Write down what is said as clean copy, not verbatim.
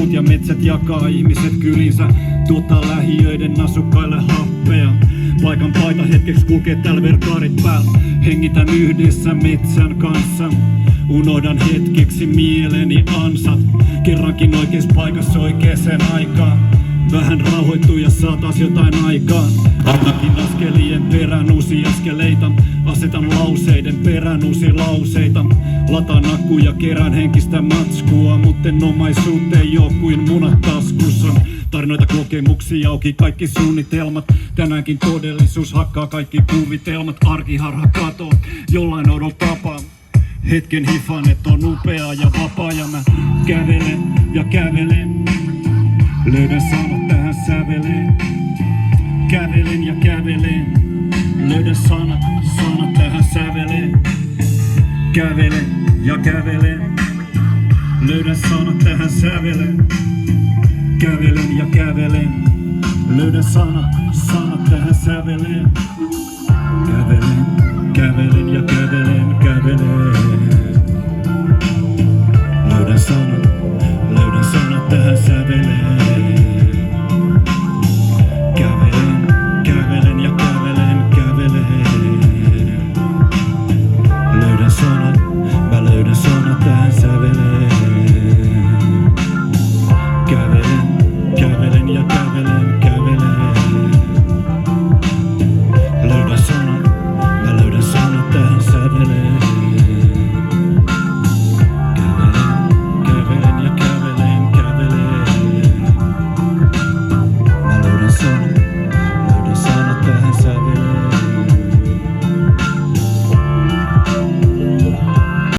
ja metsät jakaa ihmiset kylinsä, tuottaa lähiöiden asukkaille happea. Paikan paita hetkeksi kulkee täällä verkaarit päällä. Hengitän yhdessä metsän kanssa, unohdan hetkeksi mieleni ansat. Kerrankin oikeassa paikassa oikeeseen aikaan. Vähän rauhoittuu ja saa taas jotain aikaan. Ainakin askelien perään uusi askeleita. Asetan lauseiden perään uusi lauseita. Lataan akkuja, kerään henkistä matskua, mutten omaisuuteen joo kuin munat taskussa. Tarinoita, kokemuksia, auki kaikki suunnitelmat. Tänäänkin todellisuus hakkaa kaikki kuvitelmat. Arkiharha katoo jollain oudolla tapaa. Hetken hifan, et on upea ja vapaa ja mä kävelen ja kävelen. Löydän sanat tähän säveleen. Kävelen ja kävelen. Löydän sanat tähän säveleen. Kävelen ja kävelen. Löydän sanat tähän säveleen. Kävelen ja kävelen. Löydän sanat tähän säveleen. Kävelen ja kävelen. Löydän sanat tähän säveleen.